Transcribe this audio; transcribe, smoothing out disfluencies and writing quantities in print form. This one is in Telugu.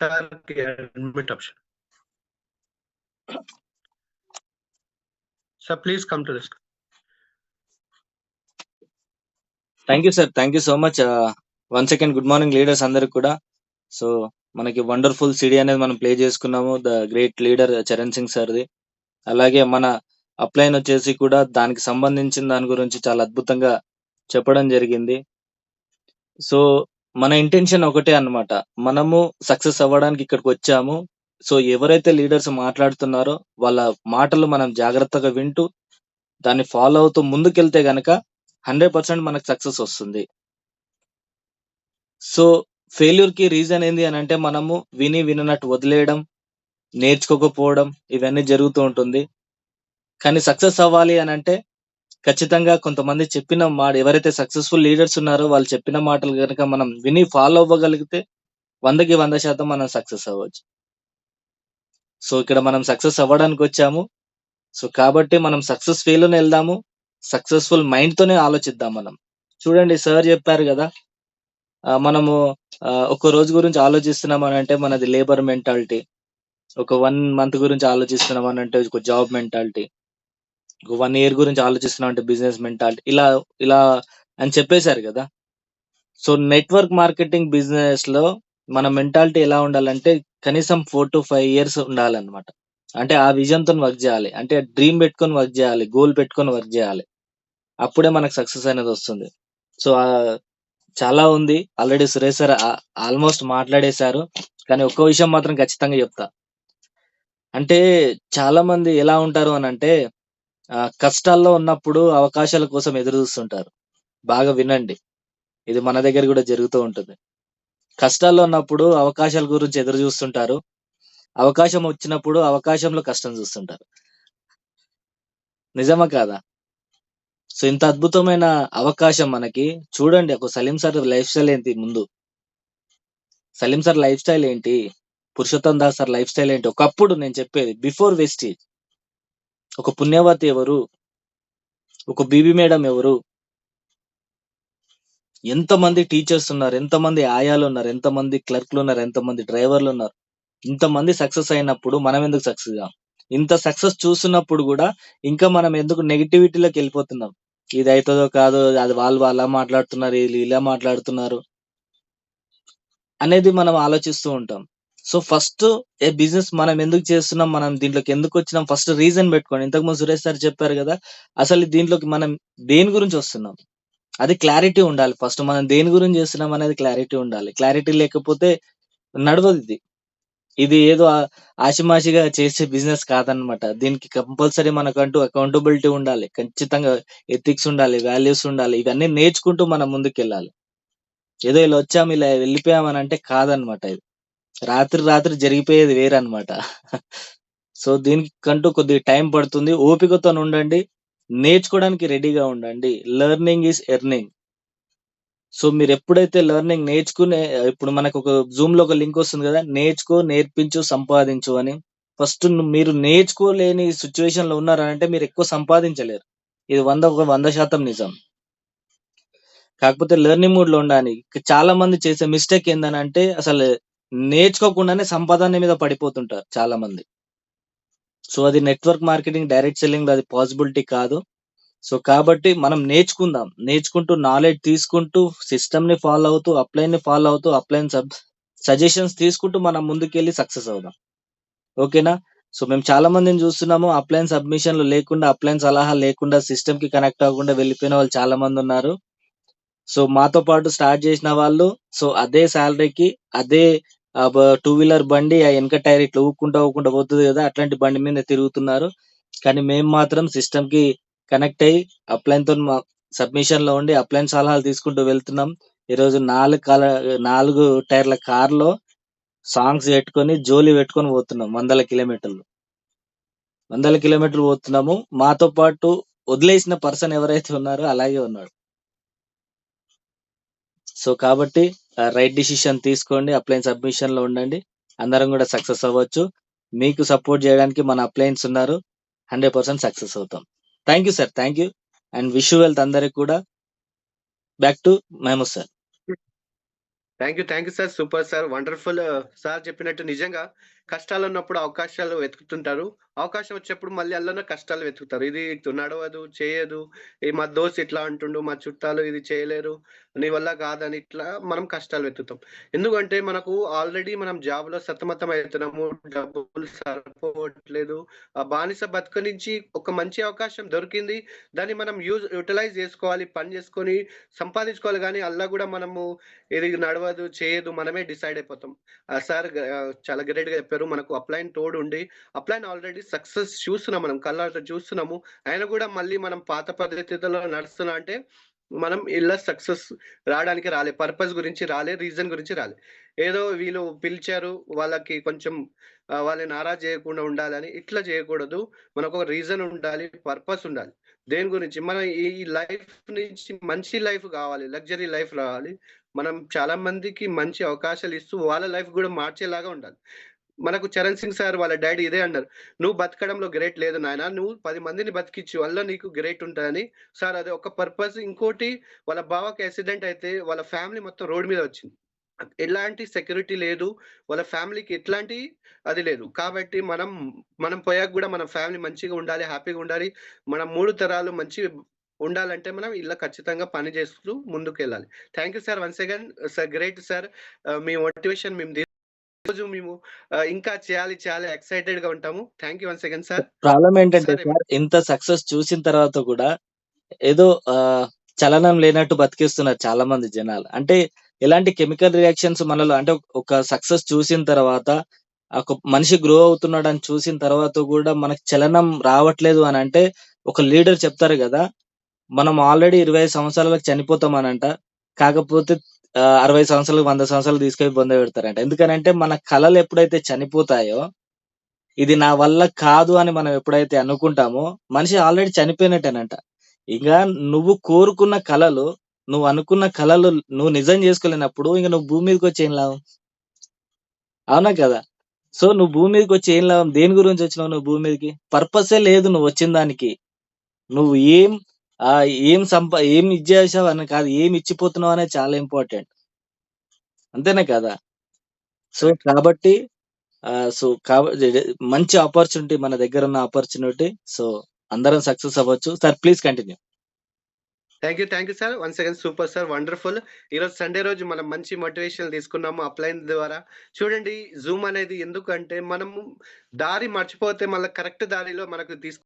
admit option. Sir, please come to this. Thank you sir, thank you so much. One second, good morning leaders అందరికి కూడా. సో మనకి వండర్ఫుల్ సిడీ అనేది మనం ప్లే చేసుకున్నాము, the great leader Charan Singh సార్ది. అలాగే మన అప్లైన్ వచ్చేసి కూడా దానికి సంబంధించిన దాని గురించి చాలా అద్భుతంగా చెప్పడం జరిగింది. సో మన ఇంటెన్షన్ ఒకటే అన్నమాట, మనము సక్సెస్ అవ్వడానికి ఇక్కడికి వచ్చాము. సో ఎవరైతే లీడర్స్ మాట్లాడుతున్నారో వాళ్ళ మాటలు మనం జాగ్రత్తగా వింటూ దాన్ని ఫాలో అవుతూ ముందుకెళ్తే గనక 100% మనకు సక్సెస్ వస్తుంది. సో ఫెయిల్యూర్ కి రీజన్ ఏంది అని అంటే, మనము విననట్టు వదిలేయడం, నేర్చుకోకపోవడం, ఇవన్నీ జరుగుతూ ఉంటుంది. కానీ సక్సెస్ అవ్వాలి అని అంటే ఖచ్చితంగా కొంతమంది చెప్పిన మాట, ఎవరైతే సక్సెస్ఫుల్ లీడర్స్ ఉన్నారో వాళ్ళు చెప్పిన మాటలు గనక మనం విని ఫాలో అవ్వగలిగితే 100కి 100% మనం సక్సెస్ అవ్వచ్చు. సో ఇక్కడ మనం సక్సెస్ అవ్వడానికి వచ్చాము. సో కాబట్టి మనం సక్సెస్ వేలోనే వెళ్దాము, సక్సెస్ఫుల్ మైండ్ తోనే ఆలోచిద్దాం. మనం చూడండి, సార్ చెప్పారు కదా, మనము ఒక రోజు గురించి ఆలోచిస్తున్నాం అని అంటే మనది లేబర్ మెంటాలిటీ, ఒక 1 మంత్ గురించి ఆలోచిస్తున్నాం అని అంటే ఒక జాబ్ మెంటాలిటీ, ఒక 1 ఇయర్ గురించి ఆలోచిస్తున్నాం అంటే బిజినెస్ మెంటాలిటీ, ఇలా ఇలా అని చెప్పేశారు కదా. సో నెట్వర్క్ మార్కెటింగ్ బిజినెస్ లో మన మెంటాలిటీ ఎలా ఉండాలంటే కనీసం 4 to 5 ఇయర్స్ ఉండాలన్నమాట. అంటే ఆ విజన్ తో వర్క్ చేయాలి, అంటే డ్రీమ్ పెట్టుకొని వర్క్ చేయాలి, గోల్ పెట్టుకొని వర్క్ చేయాలి. అప్పుడే మనకు సక్సెస్ అనేది వస్తుంది. సో చాలా ఉంది, ఆల్రెడీ సురేష్ సార్ ఆల్మోస్ట్ మాట్లాడేశారు. కానీ ఒక్క విషయం మాత్రం ఖచ్చితంగా చెప్తా, అంటే చాలా మంది ఎలా ఉంటారు అని అంటే కష్టాల్లో ఉన్నప్పుడు అవకాశాల కోసం ఎదురు చూస్తుంటారు. బాగా వినండి, ఇది మన దగ్గర కూడా జరుగుతూ ఉంటుంది. కష్టాల్లో ఉన్నప్పుడు అవకాశాల గురించి ఎదురు చూస్తుంటారు, అవకాశం వచ్చినప్పుడు అవకాశంలో కష్టం చూస్తుంటారు. నిజమా కాదా? సో ఇంత అద్భుతమైన అవకాశం మనకి. చూడండి, ఒక సలీం సార్ లైఫ్ స్టైల్ ఏంటి, ముందు సలీం సార్ లైఫ్ స్టైల్ ఏంటి, Purushottam Das sir life style ఏంటి, ఒకప్పుడు నేను చెప్పేది బిఫోర్ వెస్టేజ్. ఒక పుణ్యవతి ఎవరు, ఒక బీబీ మేడం ఎవరు, ఎంతమంది టీచర్స్ ఉన్నారు, ఎంతమంది ఆయాలు ఉన్నారు, ఎంతమంది క్లర్క్లు ఉన్నారు, ఎంతమంది డ్రైవర్లు ఉన్నారు. ఇంతమంది సక్సెస్ అయినప్పుడు మనం ఎందుకు సక్సెస్ కాం? ఇంత సక్సెస్ చూస్తున్నప్పుడు కూడా ఇంకా మనం ఎందుకు నెగిటివిటీలోకి వెళ్ళిపోతున్నాం? ఇది అవుతుందో కాదో, అది వాళ్ళు అలా మాట్లాడుతున్నారు, వీళ్ళు ఇలా మాట్లాడుతున్నారు అనేది మనం ఆలోచిస్తూ ఉంటాం. సో ఫస్ట్ ఏ బిజినెస్ మనం ఎందుకు చేస్తున్నాం, మనం దీంట్లోకి ఎందుకు వచ్చినాం, ఫస్ట్ రీజన్ పెట్టుకోండి. ఇంతకుముందు సురేష్ సార్ చెప్పారు కదా, అసలు దీంట్లోకి మనం దేని గురించి వస్తున్నాం, అది క్లారిటీ ఉండాలి. ఫస్ట్ మనం దేని గురించి చేస్తున్నాం అనేది క్లారిటీ ఉండాలి. క్లారిటీ లేకపోతే నడవదు ఇది. ఇది ఏదో ఆషిమాషిగా చేసే బిజినెస్ కాదనమాట. దీనికి కంపల్సరీ మనకంటూ అకౌంటబిలిటీ ఉండాలి, ఖచ్చితంగా ఎథిక్స్ ఉండాలి, వాల్యూస్ ఉండాలి. ఇవన్నీ నేర్చుకుంటూ మనం ముందుకెళ్ళాలి. ఏదో ఇలా వచ్చాము ఇలా వెళ్ళిపోయాం అని అంటే కాదనమాట. ఇది రాత్రి జరిగిపోయేది వేరనమాట. సో దీనికంటూ కొద్దిగా టైం పడుతుంది, ఓపికతో ఉండండి, నేర్చుకోవడానికి రెడీగా ఉండండి. Learning is earning. సో మీరు ఎప్పుడైతే లెర్నింగ్ నేర్చుకునే, ఇప్పుడు మనకు ఒక జూమ్ లో ఒక లింక్ వస్తుంది కదా, నేర్చుకో, నేర్పించు, సంపాదించు అని. ఫస్ట్ మీరు నేర్చుకోలేని సిచ్యువేషన్ లో ఉన్నారంటే మీరు ఎక్కువ సంపాదించలేరు. ఇది 100% నిజం. కాకపోతే లెర్నింగ్ మూడ్ లో ఉండాలి. చాలా మంది చేసే మిస్టేక్ ఏందనంటే అసలు నేర్చుకోకుండానే సంపాదన మీద పడిపోతుంటారు చాలా మంది. సో అది నెట్వర్క్ మార్కెటింగ్, డైరెక్ట్ సెల్లింగ్ అది పాసిబిలిటీ కాదు. సో కాబట్టి మనం నేర్చుకుందాం, నేర్చుకుంటూ నాలెడ్జ్ తీసుకుంటూ సిస్టమ్ ని ఫాలో అవుతూ అప్లైన్ ని ఫాలో అవుతూ అప్లైన్ సజెషన్స్ తీసుకుంటూ మనం ముందుకెళ్ళి సక్సెస్ అవుదాం. ఓకేనా? సో మేము చాలా మందిని చూస్తున్నాము, అప్లైన్ సబ్మిషన్లు లేకుండా, అప్లైన్ సలహా లేకుండా, సిస్టమ్ కి కనెక్ట్ అవ్వకుండా వెళ్ళిపోయిన వాళ్ళు చాలా మంది ఉన్నారు. సో మాతో పాటు స్టార్ట్ చేసిన వాళ్ళు, సో అదే శాలరీకి అదే 2 వీలర్ బండి ఆ వెనక టైర్ ఇట్లా ఊక్కుంటా పోతుంది కదా, అట్లాంటి బండి మీద తిరుగుతున్నారు. కానీ మేము మాత్రం సిస్టమ్ కి కనెక్ట్ అయ్యి అప్లైన్ తో సబ్మిషన్ లో ఉండి అప్లైన్ సలహాలు తీసుకుంటూ వెళ్తున్నాం. ఈరోజు 4 టైర్ల కార్ లో సాంగ్స్ పెట్టుకొని జోలి పెట్టుకొని పోతున్నాం, 100 కిలోమీటర్లు పోతున్నాము. మాతో పాటు వదిలేసిన పర్సన్ ఎవరైతే ఉన్నారో అలాగే ఉన్నాడు. సో కాబట్టి రైట్ డిసిషన్ తీసుకోండి, అప్లైన్ సబ్మిషన్ లో ఉండండి, అందరం కూడా సక్సెస్ అవ్వచ్చు. మీకు సపోర్ట్ చేయడానికి మన అప్లైన్స్ ఉన్నారు, 100% సక్సెస్ అవుతాం. Thank you sir, thank you and wish you wealth అందరికి కూడా. Back to Mahmood sir. Thank you sir. Super sir. Wonderful. Sir చెప్పినట్టు నిజంగా కష్టాలున్నప్పుడు అవకాశాలు వెతుకుతుంటారు. అవకాశం వచ్చినప్పుడు మళ్ళీ అందులోనే కష్టాలు వెతుకుతారు. ఇది ఇటు నడవదు, చేయదు. మా దోస్త్ ఇట్లా అంటుండు, మా చుట్టాలు ఇది చేయలేరు, నీ వల్ల కాదని ఇట్లా మనం కష్టాలు వెతుకుతాం. ఎందుకంటే మనకు ఆల్రెడీ మనం జాబ్‌లో సతమతం అయితున్నాము. డబ్బులు సరిపోవట్లేదు. ఆ బానిస బతుకు నుంచి ఒక మంచి అవకాశం దొరికింది. దాన్ని మనం యుటిలైజ్ చేసుకోవాలి. పని చేసుకొని సంపాదించుకోవాలి గానీ, అల్లా గూడా మనము ఇది నడవదు, చేయదు. మనమే డిసైడ్ అయిపోతాం. సార్ చాలా గ్రేట్‌గా చెప్పారు. మనకు అప్‌లైన్ తోడుండి, అప్‌లైన్ ఆల్రెడీ సక్సెస్ చూస్తున్నాం మనం. కళ్ళారా చూస్తున్నాము. అయినా గూడా మళ్ళీ మనం పాత పద్ధతిలో నడుస్తున్నా అంటే, మనం ఇలా సక్సెస్ రాడానికి రాలే. పర్పస్ గురించి రాలే. రీజన్ గురించి రాలే. ఏదో వీళ్ళు పిలిచారు. వాళ్ళకి కొంచెం వాళ్ళని నారాజు చేయకుండా ఉండాలని ఇట్లా చేయకూడదు. మనకొక రీజన్ ఉండాలి. పర్పస్ ఉండాలి. దేని గురించి మన ఈ లైఫ్ నుంచి మంచి లైఫ్ గావాలి. లగ్జరీ లైఫ్ రావాలి. మనం చాలా మందికి మంచి అవకాశాలిస్తూ వాళ్ళ లైఫ్ గూడా మార్చేలాగా ఉండాలి. మనకు 'చరణ్ సింగ్' సార్ వాళ్ళ డ్యాడీ ఇదే అన్నారు. "నువ్వు బతకడంలో గ్రేట్ లేదు నాయనా. నువ్వు 10 మందిని బతికిచ్చు వల్ల నీకు గ్రేట్ ఉంటదని." సార్ అది ఒక పర్పస్. ఇంకోటి వాళ్ళ బావకి యాక్సిడెంట్ అయితే వాళ్ళ ఫ్యామిలీ మొత్తం రోడ్ మీద వచ్చింది. ఎలాంటి సెక్యూరిటీ లేదు. వాళ్ళ ఫ్యామిలీకి ఎట్లాంటి అది లేదు. కాబట్టి మనం పోయాక గూడా మన ఫ్యామిలీ మంచిగా ఉండాలి, హ్యాపీగా ఉండాలి. మన 3 తరాలు ఉండాలంటే మనం ఇలా ఖచ్చితంగా పని చేస్తూ ముందుకెళ్ళాలి. Thank you sir once again. Sir great sir. Me motivation రోజు మేము ఇంకా చేయాలి, చేయాలి ఎక్సైటెడ్‌గా ఉంటాము. Thank you once again sir. Problem ఏంటంటే సార్ సార్ ఇంత సక్సెస్ చూసిన తర్వాత కూడా ఏదో చలనం లేనట్టు బతికేస్తున్నారు చాలా మంది జనాలు. అంటే ఎలాంటి కెమికల్ రియాక్షన్స్ మనలో అంటే ఒక సక్సెస్ చూసిన తర్వాత ఒక మనిషి గ్రో అవుతున్నాడని చూసిన తర్వాత కూడా మనకు చలనం రావట్లేదు అనంటే ఒక లీడర్ చెప్తారు గదా! మనం ఆల్రెడీ 25 సంవత్సరాలకు చనిపోతామనంట. కాకపోతే 60 సంవత్సరాలు, 100 సంవత్సరాలు తీసుకెళ్ళి బొందబెడతారంట. ఎందుకనంటే మన కలలు ఎప్పుడైతే చనిపోతాయో, ఇది నా వల్ల కాదు అని మనం ఎప్పుడైతే అనుకుంటామో, మనిషి ఆల్రెడీ చనిపోయినట్టేనంట. ఇక నువ్వు కోరుకున్న కలలు, నువ్వనుకున్న కలలు నువ్వు నిజం జేసుకోలేనప్పుడు ఇంక నువ్వు భూమి మీదకొచ్చి ఏం లాభం? అవునా కదా! సో, నువ్వు భూమి మీదకొచ్చి ఏం లాభం? దేని గురించొచ్చినావు నువ్వు భూమి మీదకి? పర్పసే లేదు నువ్వొచ్చిన దానికి. నువ్వు ఏం ఇది జేశావని కాదు, ఏమి ఇచ్చిపోతున్నావనేది చాలా ఇంపార్టెంట్. అంతేనా కదా! So, correct. కాబట్టి సో, మంచి ఆపర్చునిటీ మన దగ్గరున్న ఆపర్చునిటీ. సో, అందరం సక్సెస్ అవ్వచ్చు. Sir please continue. Thank you sir. Once again super sir. Wonderful. ఈరోజు సండే రోజు మనం మంచి మోటివేషనల్ తీసుకున్నాము అప్‌లైన్ ద్వారా. చూడండి జూమ్ అనేది ఎందుకంటే మనము దారి మర్చిపోతే మళ్ళా కరెక్ట్ దారిలో మనకు